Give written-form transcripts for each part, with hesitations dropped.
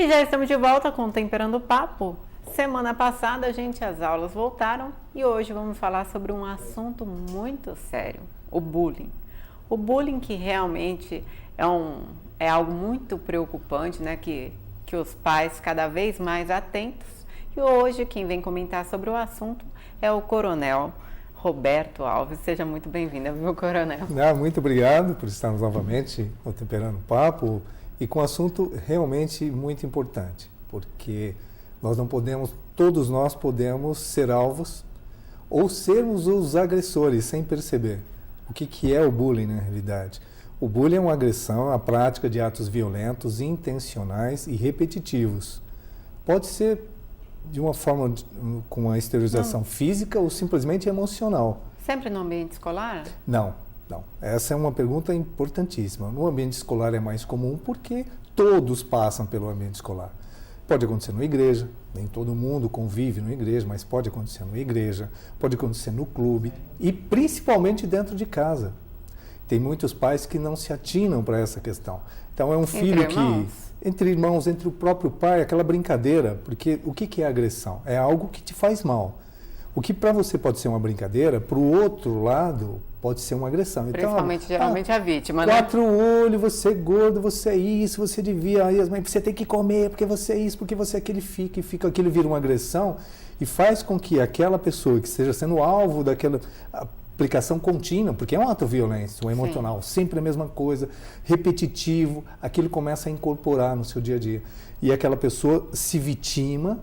E já estamos de volta com o Temperando o Papo. Semana passada, gente, as aulas voltaram e hoje vamos falar sobre um assunto muito sério, o bullying. O bullying que realmente é algo muito preocupante, né? Que os pais cada vez mais atentos. E hoje quem vem comentar sobre o assunto é o Coronel Roberto Alves. Seja muito bem-vindo, viu, Coronel? Muito obrigado por estarmos novamente no Temperando o Papo e com um assunto realmente muito importante, porque nós não podemos, todos nós podemos ser alvos ou sermos os agressores sem perceber. O que é o bullying na realidade? O bullying é uma agressão, a prática de atos violentos, intencionais e repetitivos. Pode ser de uma forma com uma exteriorização física ou simplesmente emocional. Sempre no ambiente escolar? Não. Essa é uma pergunta importantíssima. No ambiente escolar é mais comum porque todos passam pelo ambiente escolar. Pode acontecer na igreja, nem todo mundo convive na igreja, mas pode acontecer na igreja, pode acontecer no clube e principalmente dentro de casa. Tem muitos pais que não se atinam para essa questão. Então é um filho entre irmãos, entre o próprio pai, aquela brincadeira, porque o que é agressão? É algo que te faz mal. O que para você pode ser uma brincadeira, para o outro lado pode ser uma agressão. Principalmente, geralmente, a vítima, né? 4 olhos, você é gordo, você é isso, você devia, você tem que comer, porque você é isso, porque você é aquele, fica aquilo vira uma agressão e faz com que aquela pessoa que esteja sendo alvo daquela aplicação contínua, porque é um ato violento, um emocional, sempre a mesma coisa, repetitivo, aquilo começa a incorporar no seu dia a dia. E aquela pessoa se vitima,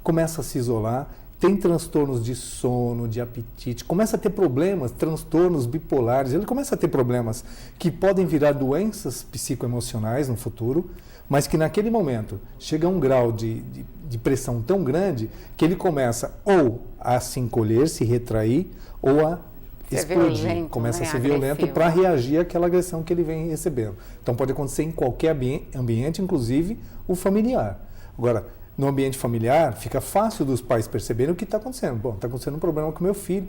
começa a se isolar, tem transtornos de sono, de apetite, começa a ter problemas, transtornos bipolares, ele começa a ter problemas que podem virar doenças psicoemocionais no futuro, mas que naquele momento chega a um grau de pressão tão grande que ele começa ou a se encolher, se retrair, ou a explodir, violento, começa a ser violento para reagir àquela agressão que ele vem recebendo. Então pode acontecer em qualquer ambiente, inclusive o familiar. Agora, no ambiente familiar, fica fácil dos pais perceberem o que está acontecendo. Bom, está acontecendo um problema com meu filho.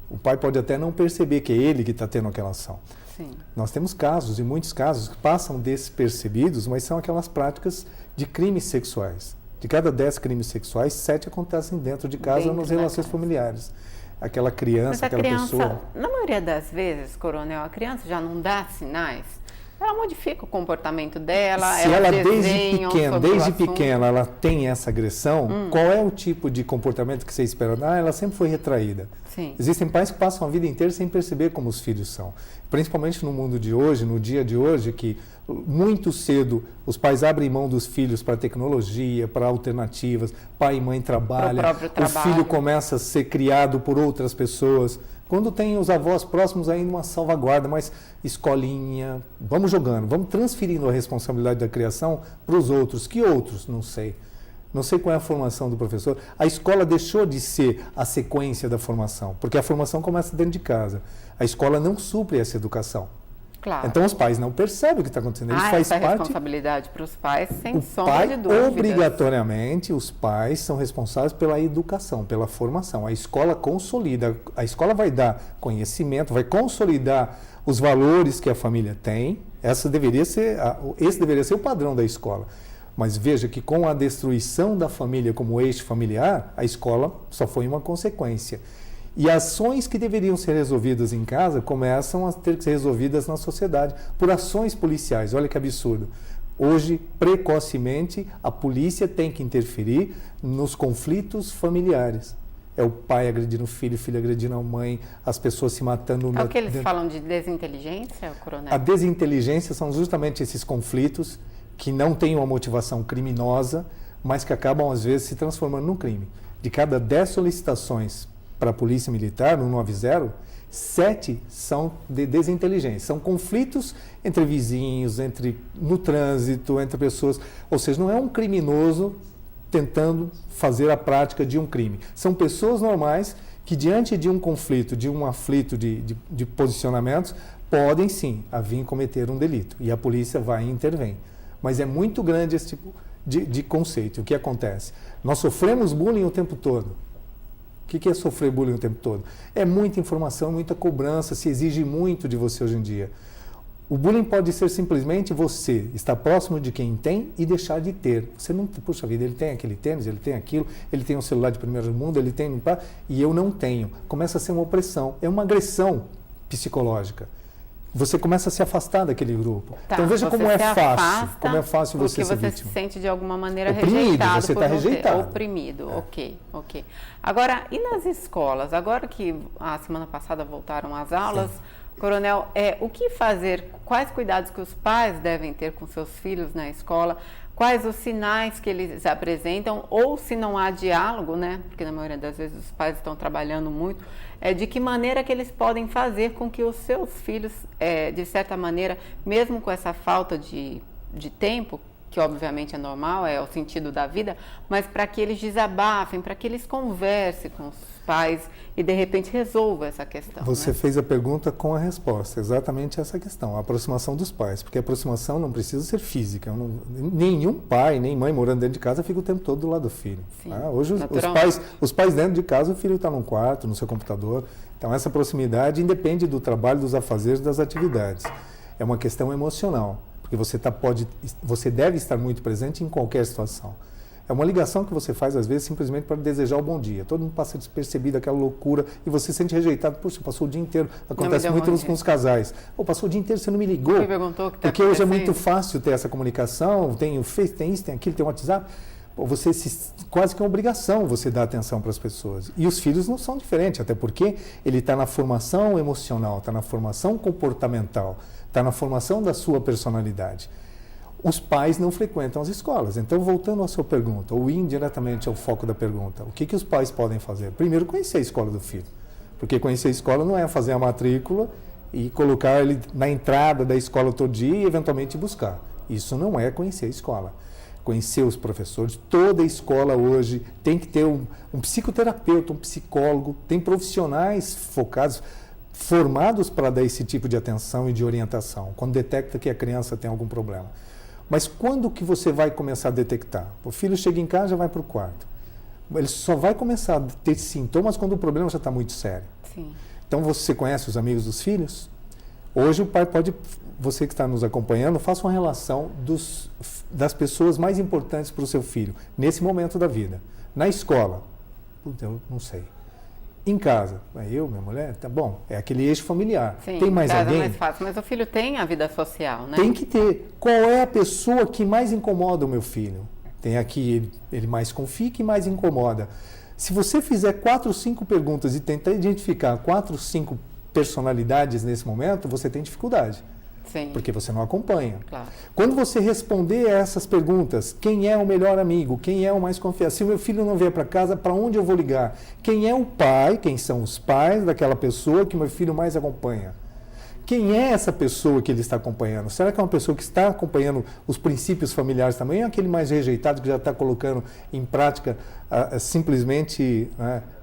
O pai pode até não perceber que é ele que está tendo aquela ação. Sim. Nós temos casos, e muitos casos, que passam despercebidos, mas são aquelas práticas de crimes sexuais. De cada 10 crimes sexuais, 7 acontecem dentro de casa nas relações familiares. Aquela criança, aquela pessoa... Na maioria das vezes, Coronel, a criança já não dá sinais. Ela modifica o comportamento dela, se ela desde pequena ela tem essa agressão, qual é o tipo de comportamento que você espera? Ela sempre foi retraída. Sim. Existem pais que passam a vida inteira sem perceber como os filhos são. Principalmente no mundo de hoje, no dia de hoje, que muito cedo os pais abrem mão dos filhos para tecnologia, para alternativas, pai e mãe trabalham, o filho começa a ser criado por outras pessoas. Quando tem os avós próximos, ainda uma salvaguarda, mas escolinha, vamos jogando, vamos transferindo a responsabilidade da criação para os outros. Que outros? Não sei. Não sei qual é a formação do professor. A escola deixou de ser a sequência da formação, porque a formação começa dentro de casa. A escola não supre essa educação. Claro. Então os pais não percebem o que está acontecendo. Eles fazem parte. Responsabilidade para os pais, sem sombra de dúvidas. Obrigatoriamente, os pais são responsáveis pela educação, pela formação. A escola consolida, a escola vai dar conhecimento, vai consolidar os valores que a família tem. Esse deveria ser o padrão da escola. Mas veja que com a destruição da família como eixo familiar, a escola só foi uma consequência. E ações que deveriam ser resolvidas em casa começam a ter que ser resolvidas na sociedade por ações policiais. Olha que absurdo. Hoje, precocemente, a polícia tem que interferir nos conflitos familiares. É o pai agredindo o filho agredindo a mãe, as pessoas se matando. É o que eles falam de desinteligência, Coronel? A desinteligência são justamente esses conflitos que não têm uma motivação criminosa, mas que acabam, às vezes, se transformando num crime. De cada 10 solicitações para a Polícia Militar, no 190, 7 são de desinteligência. São conflitos entre vizinhos, no trânsito, entre pessoas. Ou seja, não é um criminoso tentando fazer a prática de um crime. São pessoas normais que, diante de um conflito, de um aflito de posicionamentos, podem sim vir cometer um delito. E a polícia vai e intervém. Mas é muito grande esse tipo de conceito. O que acontece? Nós sofremos bullying o tempo todo. O que é sofrer bullying o tempo todo? É muita informação, muita cobrança, se exige muito de você hoje em dia. O bullying pode ser simplesmente você estar próximo de quem tem e deixar de ter. Você não, puxa vida, ele tem aquele tênis, ele tem aquilo, ele tem um celular de primeiro mundo, ele tem e eu não tenho. Começa a ser uma opressão, é uma agressão psicológica. Você começa a se afastar daquele grupo. Tá, então veja como é fácil você ser vítima. Porque você se sente de alguma maneira oprimido, rejeitado. Você está rejeitado. Oprimido, ok. Agora, e nas escolas? Agora que a semana passada voltaram às aulas, Coronel, o que fazer? Quais cuidados que os pais devem ter com seus filhos na escola? Quais os sinais que eles apresentam? Ou se não há diálogo, né? Porque na maioria das vezes os pais estão trabalhando muito. De que maneira que eles podem fazer com que os seus filhos, de certa maneira, mesmo com essa falta de tempo, que obviamente é normal, é o sentido da vida, mas para que eles desabafem, para que eles conversem com os pais e de repente resolvam essa questão. Você fez a pergunta com a resposta, exatamente essa questão, a aproximação dos pais, porque a aproximação não precisa ser física. Nenhum pai, nem mãe morando dentro de casa fica o tempo todo do lado do filho. Sim, hoje os pais dentro de casa, o filho está num quarto, no seu computador. Então essa proximidade independe do trabalho, dos afazeres, das atividades. É uma questão emocional. Porque você deve estar muito presente em qualquer situação. É uma ligação que você faz, às vezes, simplesmente para desejar o bom dia. Todo mundo passa despercebido, aquela loucura, e você se sente rejeitado. Puxa, passou o dia inteiro. Acontece muito com os casais. Passou o dia inteiro, você não me ligou. Me perguntou o que tá porque hoje é muito fácil ter essa comunicação, tem o Face, tem isso, tem aquilo, tem o WhatsApp. Quase que é uma obrigação você dar atenção para as pessoas. E os filhos não são diferentes, até porque ele está na formação emocional, está na formação comportamental, está na formação da sua personalidade. Os pais não frequentam as escolas. Então, voltando à sua pergunta, ou indiretamente ao foco da pergunta, o que os pais podem fazer? Primeiro, conhecer a escola do filho. Porque conhecer a escola não é fazer a matrícula e colocar ele na entrada da escola todo dia e eventualmente buscar. Isso não é conhecer a escola. Conhecer os professores, toda escola hoje tem que ter um psicoterapeuta, um psicólogo, tem profissionais focados, formados para dar esse tipo de atenção e de orientação, quando detecta que a criança tem algum problema. Mas quando que você vai começar a detectar? O filho chega em casa e já vai para o quarto. Ele só vai começar a ter sintomas quando o problema já está muito sério. Sim. Então você conhece os amigos dos filhos? Hoje o pai pode, você que está nos acompanhando, faça uma relação das pessoas mais importantes para o seu filho, nesse momento da vida. Na escola, eu não sei. Em casa, eu, minha mulher, tá bom, é aquele eixo familiar. Sim, tem mais alguém? É mais fácil, mas o filho tem a vida social, né? Tem que ter. Qual é a pessoa que mais incomoda o meu filho? Tem aqui, ele mais confia que mais incomoda. Se você fizer 4 ou 5 perguntas e tentar identificar 4 ou 5 personalidades nesse momento, você tem dificuldade. Sim. Porque você não acompanha. Claro. Quando você responder a essas perguntas, quem é o melhor amigo? Quem é o mais confiável? Se o meu filho não vier para casa, para onde eu vou ligar? Quem é o pai? Quem são os pais daquela pessoa que meu filho mais acompanha? Quem é essa pessoa que ele está acompanhando? Será que é uma pessoa que está acompanhando os princípios familiares também? Ou é aquele mais rejeitado que já está colocando em prática simplesmente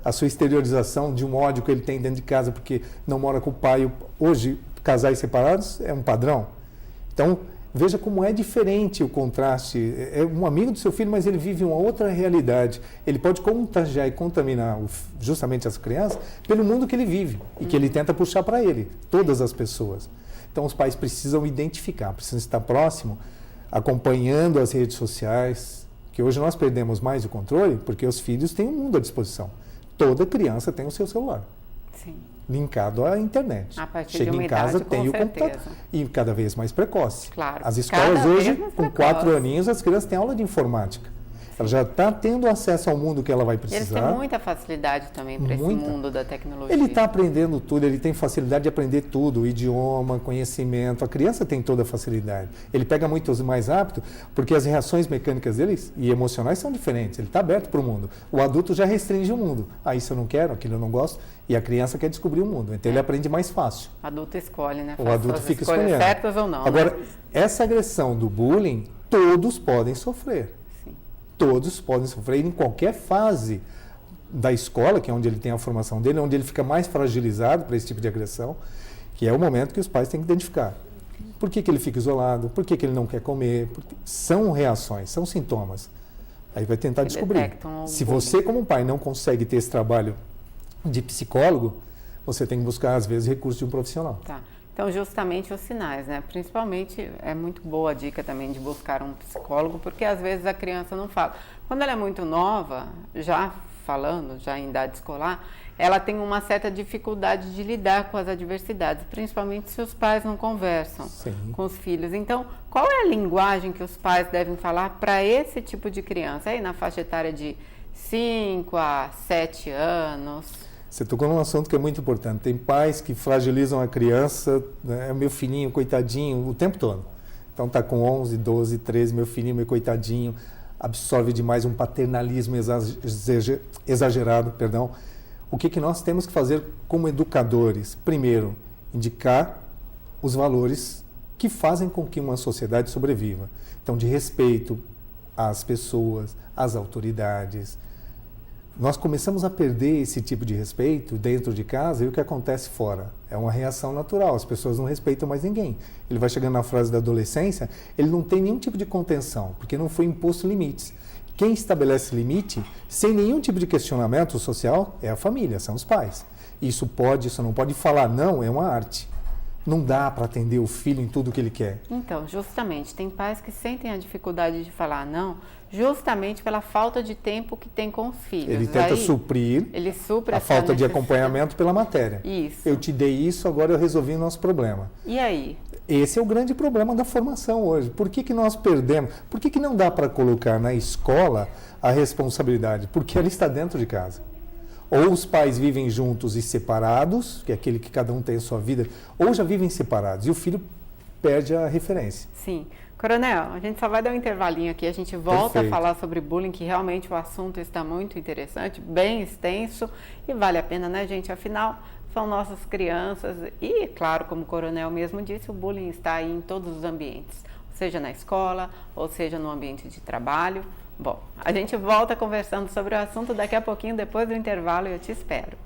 a sua exteriorização de um ódio que ele tem dentro de casa porque não mora com o pai? Hoje, casais separados é um padrão. Então, veja como é diferente o contraste. É um amigo do seu filho, mas ele vive uma outra realidade. Ele pode contagiar e contaminar justamente as crianças pelo mundo que ele vive e que ele tenta puxar para ele, todas as pessoas. Então, os pais precisam identificar, precisam estar próximo, acompanhando as redes sociais, que hoje nós perdemos mais o controle porque os filhos têm um mundo à disposição. Toda criança tem o seu celular. Sim. Linkado à internet. A partir Chega de uma em casa, idade, tem o certeza. computador. E cada vez mais precoce. Claro. As escolas hoje, com 4 precoce. aninhos, as crianças têm aula de informática. Ela já está tendo acesso ao mundo que ela vai precisar. Eles têm muita facilidade também para esse mundo da tecnologia. Ele está aprendendo tudo, ele tem facilidade de aprender tudo, idioma, conhecimento. A criança tem toda a facilidade. Ele pega muito mais rápido, porque as reações mecânicas deles e emocionais são diferentes. Ele está aberto para o mundo. O adulto já restringe o mundo. Isso eu não quero, aquilo eu não gosto. E a criança quer descobrir o mundo. Então ele aprende mais fácil. O adulto escolhe, né? O adulto fica escolhendo. escolhendo. Certas ou não. Agora, né? essa agressão do bullying, todos podem sofrer. Sim. Todos podem sofrer em qualquer fase da escola, que é onde ele tem a formação dele, onde ele fica mais fragilizado para esse tipo de agressão, que é o momento que os pais têm que identificar. Por que ele fica isolado? Por que ele não quer comer? São reações, são sintomas. Aí vai tentar descobrir. Se você, como pai, não consegue ter esse trabalho de psicólogo, você tem que buscar, às vezes, recursos de um profissional. Tá. Então, justamente os sinais, né? Principalmente, é muito boa a dica também de buscar um psicólogo, porque às vezes a criança não fala. Quando ela é muito nova, já falando, já em idade escolar, ela tem uma certa dificuldade de lidar com as adversidades, principalmente se os pais não conversam com os filhos. Então, qual é a linguagem que os pais devem falar para esse tipo de criança? Aí na faixa etária de 5 a 7 anos. Você tocou num assunto que é muito importante. Tem pais que fragilizam a criança, né? Meu filhinho, coitadinho, o tempo todo. Então tá com 11, 12, 13, meu filhinho, meu coitadinho, absorve demais um paternalismo exagerado, perdão. O que nós temos que fazer como educadores? Primeiro, indicar os valores que fazem com que uma sociedade sobreviva. Então, de respeito às pessoas, às autoridades. Nós começamos a perder esse tipo de respeito dentro de casa e o que acontece fora? É uma reação natural, as pessoas não respeitam mais ninguém. Ele vai chegando na fase da adolescência, ele não tem nenhum tipo de contenção, porque não foi imposto limites. Quem estabelece limite, sem nenhum tipo de questionamento social, é a família, são os pais. Isso pode, isso não pode. Falar não é uma arte. Não dá para atender o filho em tudo que ele quer. Então, justamente, tem pais que sentem a dificuldade de falar não, justamente pela falta de tempo que tem com os filhos. Ele tenta suprir a falta de acompanhamento pela matéria. Isso. Eu te dei isso, agora eu resolvi o nosso problema. E aí? Esse é o grande problema da formação hoje. Por que nós perdemos? Por que não dá para colocar na escola a responsabilidade? Porque ela está dentro de casa. Ou os pais vivem juntos e separados, que é aquele que cada um tem a sua vida, ou já vivem separados e o filho perde a referência. Sim. Coronel, a gente só vai dar um intervalinho aqui, a gente volta a falar sobre bullying, que realmente o assunto está muito interessante, bem extenso e vale a pena, né, gente? Afinal, são nossas crianças e, claro, como o Coronel mesmo disse, o bullying está aí em todos os ambientes, seja na escola ou seja no ambiente de trabalho. Bom, a gente volta conversando sobre o assunto daqui a pouquinho, depois do intervalo, e eu te espero.